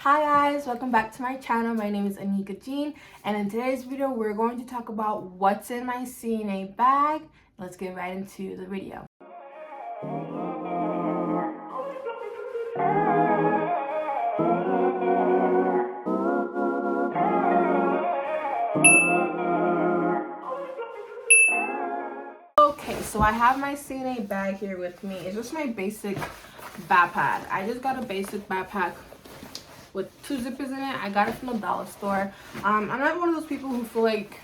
Hi guys, welcome back to my channel. My name is ANICAJEAN, and in today's video we're going to talk about what's in my CNA bag. Let's get right into the video. Okay, so I have my CNA bag here with me. It's just my basic backpack. I just got a basic backpack with 2 zippers in it. I got it from the dollar store. I'm not one of those people who feel like,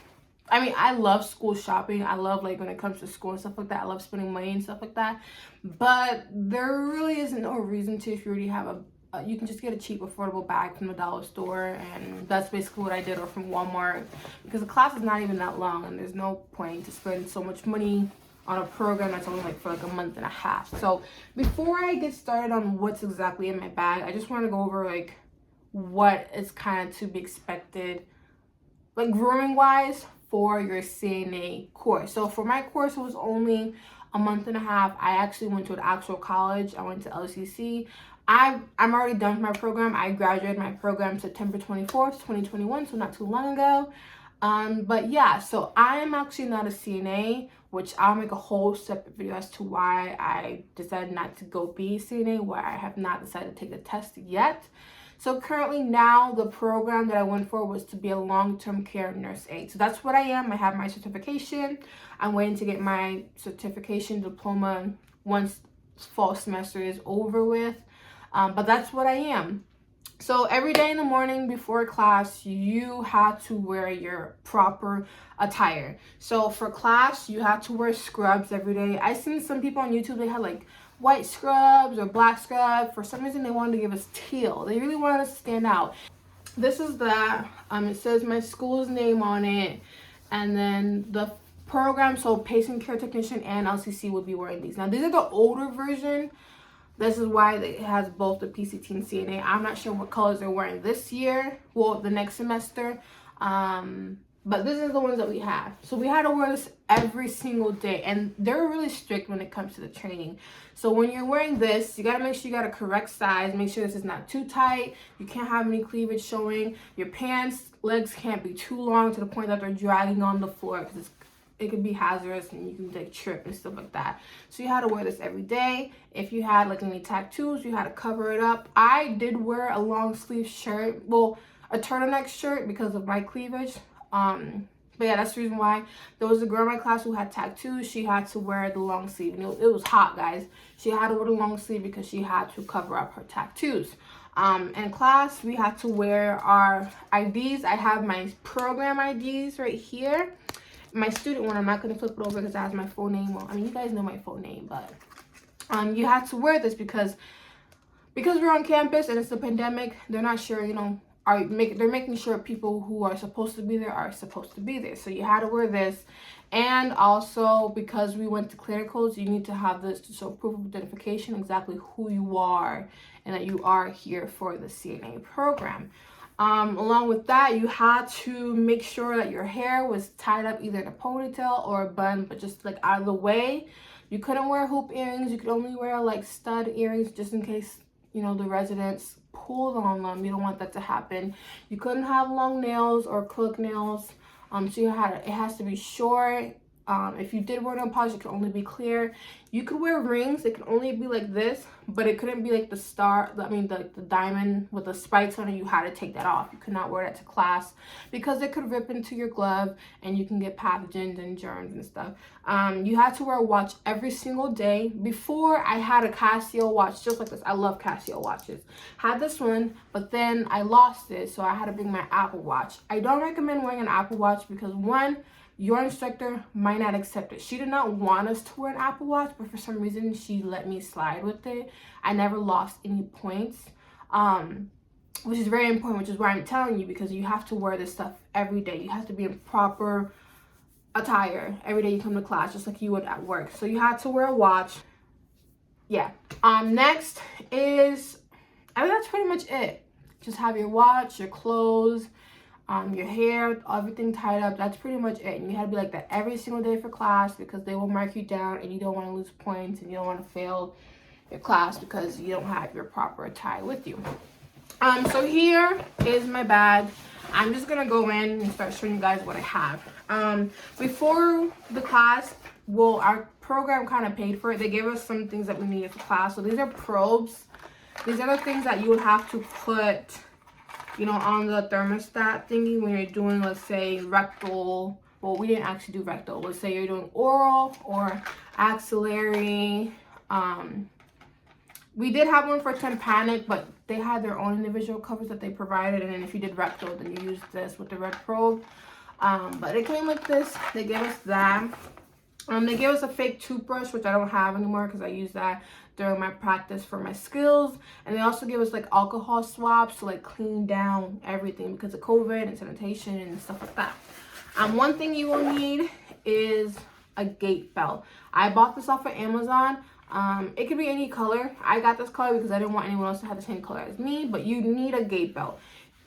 I love school shopping. I love, like, when it comes to school and stuff like that, I love spending money and stuff like that. But there really isn't no reason to if you already have you can just get a cheap, affordable bag from the dollar store, and that's basically what I did, or from Walmart, because the class is not even that long, and there's no point to spend so much money on a program that's only like for like a month and a half. So before I get started on what's exactly in my bag, I just want to go over like what is kind of to be expected, like grooming wise, for your CNA course. So for my course, it was only a month and a half. I actually went to an actual college. I went to LTC. I'm already done with my program. I graduated my program September 24th, 2021, so not too long ago. But yeah, so I am actually not a CNA, which I'll make a whole separate video as to why I decided not to go be a CNA, why I have not decided to take the test yet. So currently now, the program that I went for was to be a long-term care nurse aide. So that's what I am. I have my certification. I'm waiting to get my certification diploma once fall semester is over with. But that's what I am. So every day in the morning before class, you have to wear your proper attire. So for class, you have to wear scrubs every day. I seen some people on YouTube, they had like white scrubs or black scrubs. For some reason, they wanted to give us teal. They really wanted us to stand out. This is that. It says my school's name on it. And then the program, so patient care technician and LCC would be wearing these. Now, these are the older version. This is why it has both the PCT and CNA. I'm not sure what colors they're wearing this year, well, the next semester. But this is the ones that we have. So we had to wear this every single day. And they're really strict when it comes to the training. So when you're wearing this, you got to make sure you got a correct size. Make sure this is not too tight. You can't have any cleavage showing. Your pants, legs can't be too long to the point that they're dragging on the floor, because it could be hazardous and you can like trip and stuff like that. So you had to wear this every day. If you had like any tattoos, you had to cover it up. I did wear a long sleeve shirt, well, a turtleneck shirt, because of my cleavage. But yeah, that's the reason why. There was a girl in my class who had tattoos. She had to wear the long sleeve, and it was hot, guys. She had to wear the long sleeve because she had to cover up her tattoos. In class, we had to wear our IDs. I have my program IDs right here. My student one, I'm not going to flip it over because it has my full name. Well, you guys know my full name, but you have to wear this because we're on campus and it's a pandemic. They're not sure, they're making sure people who are supposed to be there are supposed to be there. So you had to wear this. And also, because we went to clinicals, you need to have this to show proof of identification, exactly who you are, and that you are here for the CNA program. Along with that, you had to make sure that your hair was tied up either in a ponytail or a bun, but just like out of the way. You couldn't wear hoop earrings. You could only wear like stud earrings, just in case, the residents pulled on them. You don't want that to happen. You couldn't have long nails or acrylic nails. So it has to be short. If you did wear nail polish, it could only be clear. You could wear rings. It could only be like this, but it couldn't be like the star, the diamond with the spikes on it. You had to take that off. You could not wear that to class because it could rip into your glove and you can get pathogens and germs and stuff. You had to wear a watch every single day. Before, I had a Casio watch just like this. I love Casio watches. Had this one, but then I lost it, so I had to bring my Apple Watch. I don't recommend wearing an Apple Watch because, one, your instructor might not accept it. She did not want us to wear an Apple Watch, but for some reason she let me slide with it. I never lost any points, which is very important, which is why I'm telling you, because you have to wear this stuff every day. You have to be in proper attire every day you come to class, just like you would at work. So you had to wear a watch. Yeah. Next is, that's pretty much it. Just have your watch, your clothes, your hair, everything tied up. That's pretty much it. And you had to be like that every single day for class, because they will mark you down and you don't want to lose points and you don't want to fail your class because you don't have your proper attire with you. So here is my bag. I'm just gonna go in and start showing you guys what I have. Before the class, well, our program kind of paid for it. They gave us some things that we needed for class. So these are probes. These are the things that you would have to put, you know, on the thermostat thingy when you're doing, let's say, rectal. Well, we didn't actually do rectal. Let's say you're doing oral or axillary. We did have one for tympanic, but they had their own individual covers that they provided. And then if you did rectal, then you used this with the red probe. But it came like this. They gave us that. They gave us a fake toothbrush, which I don't have anymore because I used that during my practice for my skills. And they also gave us like alcohol swabs to like clean down everything because of COVID and sanitation and stuff like that. One thing you will need is a gait belt. I bought this off of Amazon. It could be any color. I got this color because I didn't want anyone else to have the same color as me, but you need a gait belt.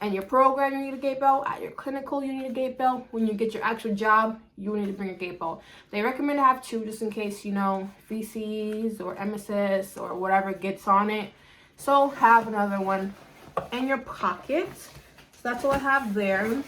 And your program, you need a gait belt. At your clinical, you need a gait belt. When you get your actual job, you will need to bring a gait belt. They recommend to have two just in case, you know, feces or emesis or whatever gets on it. So have another one in your pocket. So that's all I have there.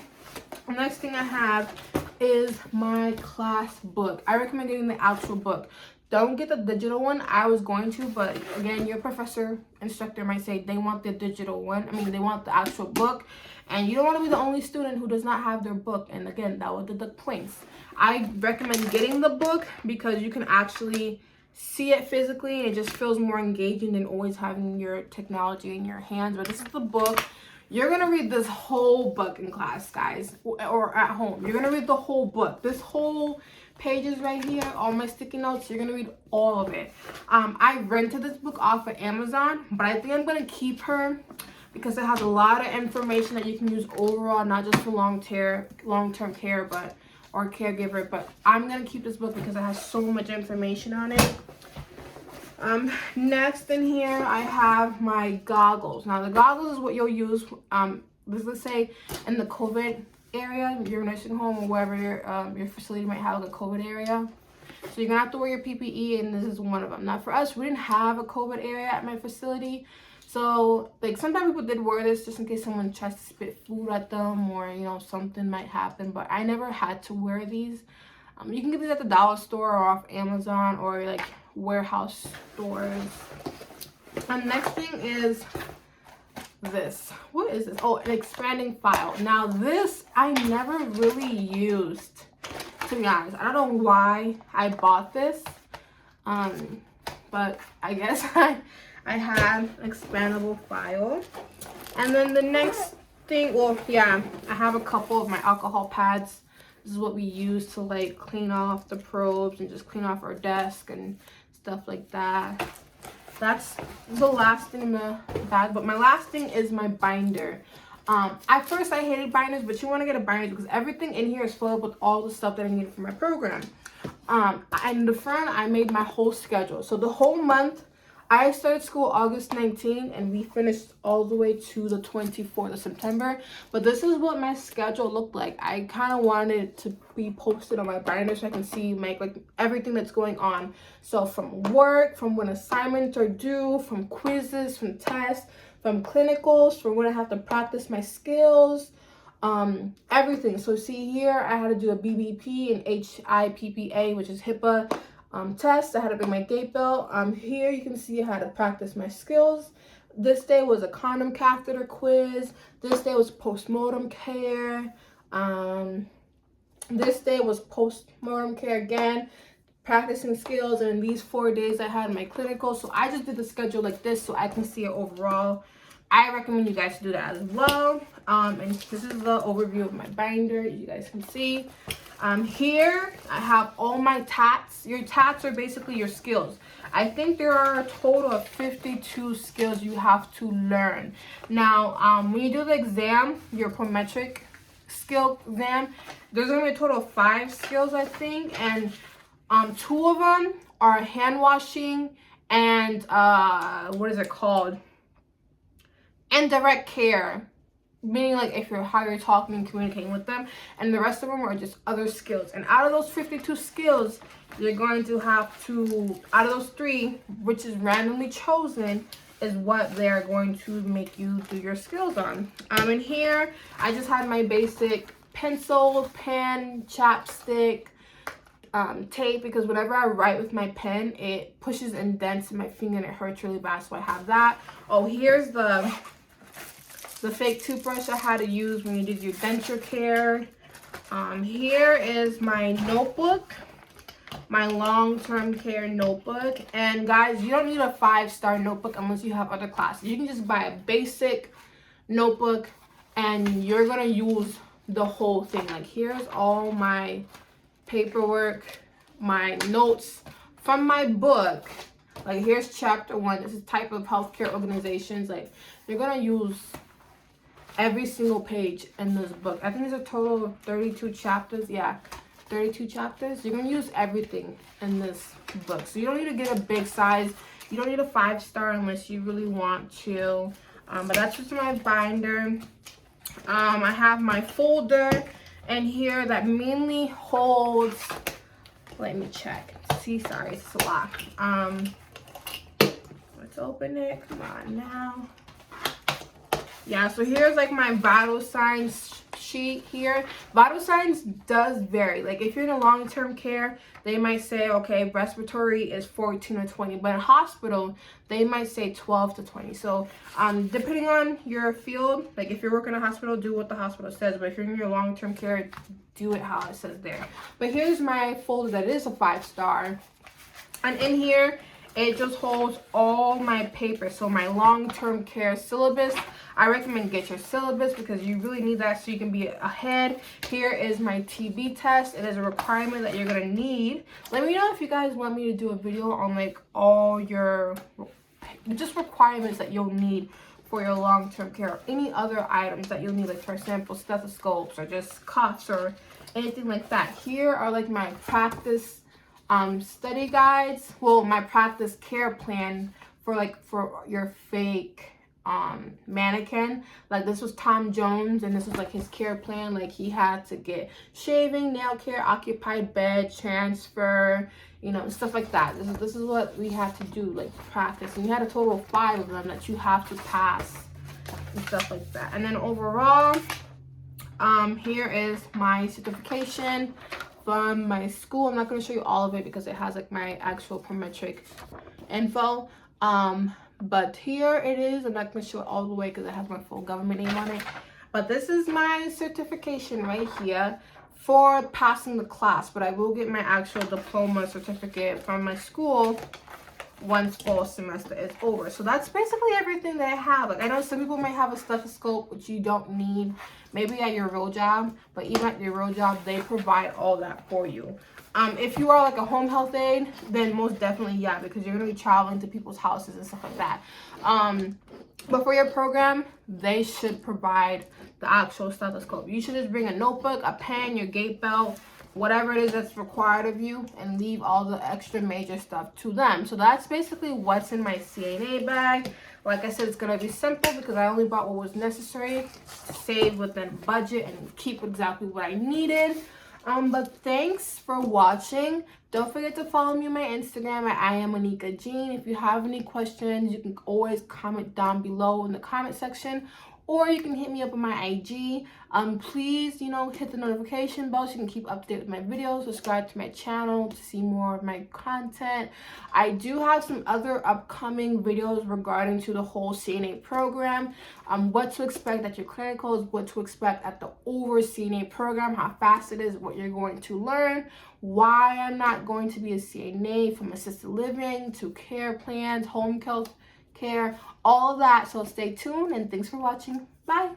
The next thing I have is my class book. I recommend getting the actual book. Don't get the digital one. I was going to, but again, your professor, instructor might say they want the digital one. I mean, they want the actual book. And you don't want to be the only student who does not have their book. And again, that would deduct points. I recommend getting the book because you can actually see it physically. And it just feels more engaging than always having your technology in your hands. But this is the book. You're going to read this whole book in class, guys, or at home. You're going to read the whole book. This whole pages right here, all my sticky notes, you're going to read all of it. I rented this book off of Amazon, but I think I'm going to keep her because it has a lot of information that you can use overall, not just for long-term care, but or caregiver. But I'm going to keep this book because it has so much information on it. Next in here, I have my goggles. Now, the goggles is what you'll use, let's say in the COVID area, your nursing home or wherever your facility might have like a COVID area. So you're gonna have to wear your PPE, and this is one of them. Now, for us, we didn't have a COVID area at my facility. So, like, sometimes people did wear this just in case someone tries to spit food at them or, you know, something might happen. But I never had to wear these. You can get these at the dollar store or off Amazon or like warehouse stores. Next thing is this. What is this? Oh, an expanding file. Now this I never really used, to be honest. I don't know why I bought this. But I guess I had an expandable file. And then the next thing, well, yeah, I have a couple of my alcohol pads. This is what we use to like clean off the probes and just clean off our desk and stuff like that. That's the last thing in the bag. But my last thing is my binder. At first I hated binders, but you want to get a binder because everything in here is filled with all the stuff that I needed for my program. In the front, I made my whole schedule. So the whole month, I started school August 19 and we finished all the way to the 24th of September. But this is what my schedule looked like. I kind of wanted it to be posted on my binder so I can see like everything that's going on. So from work, from when assignments are due, from quizzes, from tests, from clinicals, from when I have to practice my skills, everything. So see here, I had to do a BBP and HIPPA, which is HIPAA. Test. I had to bring my gait belt. Here you can see I had to practice my skills. This day was a condom catheter quiz. This day was postmortem care. This day was postmortem care again, practicing skills. And these 4 days I had my clinical. So I just did the schedule like this so I can see it overall. I recommend you guys to do that as well. And this is the overview of my binder. You guys can see. Here I have all my TATs. Your TATs are basically your skills. I think there are a total of 52 skills you have to learn. Now, when you do the exam, your prometric skill exam, there's going to be a total of 5 skills, I think. And 2 of them are hand washing and what is it called? Indirect care. Meaning like if you're how you're talking and communicating with them, and the rest of them are just other skills. And out of those 52 skills, you're going to have to, out of those 3, which is randomly chosen, is what they're going to make you do your skills on. In here, I just had my basic pencil, pen, chapstick, tape, because whenever I write with my pen, it pushes and dents in my finger and it hurts really bad, so I have that. Oh, here's the fake toothbrush I had to use when you did your denture care. Here is my notebook, my long-term care notebook. And guys, you don't need a 5-star notebook unless you have other classes. You can just buy a basic notebook and you're gonna use the whole thing. Like, here's all my paperwork, my notes from my book. Like, here's chapter 1. This is type of healthcare organizations. Like, you're gonna use every single page in this book. I think there's a total of 32 chapters. Yeah, 32 chapters. You're gonna use everything in this book, so you don't need to get a big size. You don't need a 5-star unless you really want to. But that's just my binder. I have my folder in here that mainly holds, let me check, see, sorry, it's a lot. Let's open it, come on now. Yeah, so here's like my vital signs sheet here. Vital signs does vary. Like, if you're in a long-term care, they might say, okay, respiratory is 14 or 20, but in hospital, they might say 12 to 20. So depending on your field, like if you're working in a hospital, do what the hospital says, but if you're in your long-term care, do it how it says there. But here's my folder that is a 5-star, and in here, it just holds all my papers. So my long-term care syllabus, I recommend get your syllabus because you really need that so you can be ahead. Here is my TB test. It is a requirement that you're gonna need. Let me know if you guys want me to do a video on like all your just requirements that you'll need for your long-term care, or any other items that you'll need, like for example, stethoscopes or just cuffs or anything like that. Here are like my practice study guides. Well, my practice care plan for your fake mannequin. Like, this was Tom Jones, and this was like his care plan. Like, he had to get shaving, nail care, occupied bed, transfer, you know, stuff like that. This is what we had to do, like practice. And you had a total of 5 of them that you have to pass and stuff like that. And then overall, here is my certification from my school. I'm not going to show you all of it because it has like my actual parametric info. But here it is. I'm not going to show it all the way because it has my full government name on it. But this is my certification right here for passing the class. But I will get my actual diploma certificate from my school once fall semester is over. So that's basically everything that I have. Like, I know some people might have a stethoscope, which you don't need maybe at your real job, but even at your real job, they provide all that for you. If you are like a home health aide, then most definitely, yeah, because you're going to be traveling to people's houses and stuff like that. But for your program, they should provide the actual stethoscope. You should just bring a notebook, a pen, your gait belt, whatever it is that's required of you, and leave all the extra major stuff to them. So that's basically what's in my CNA bag. Like I said, it's going to be simple because I only bought what was necessary to save within budget and keep exactly what I needed. But thanks for watching. Don't forget to follow me on my Instagram at IAMANICAJEAN. If you have any questions, you can always comment down below in the comment section, or you can hit me up on my IG. Please, you know, hit the notification bell so you can keep up to date with my videos. Subscribe to my channel to see more of my content. I do have some other upcoming videos regarding to the whole CNA program. What to expect at your clinicals, what to expect at the over CNA program, how fast it is, what you're going to learn, why I'm not going to be a CNA, from assisted living to care plans, home health care, all of that. So stay tuned and thanks for watching. Bye.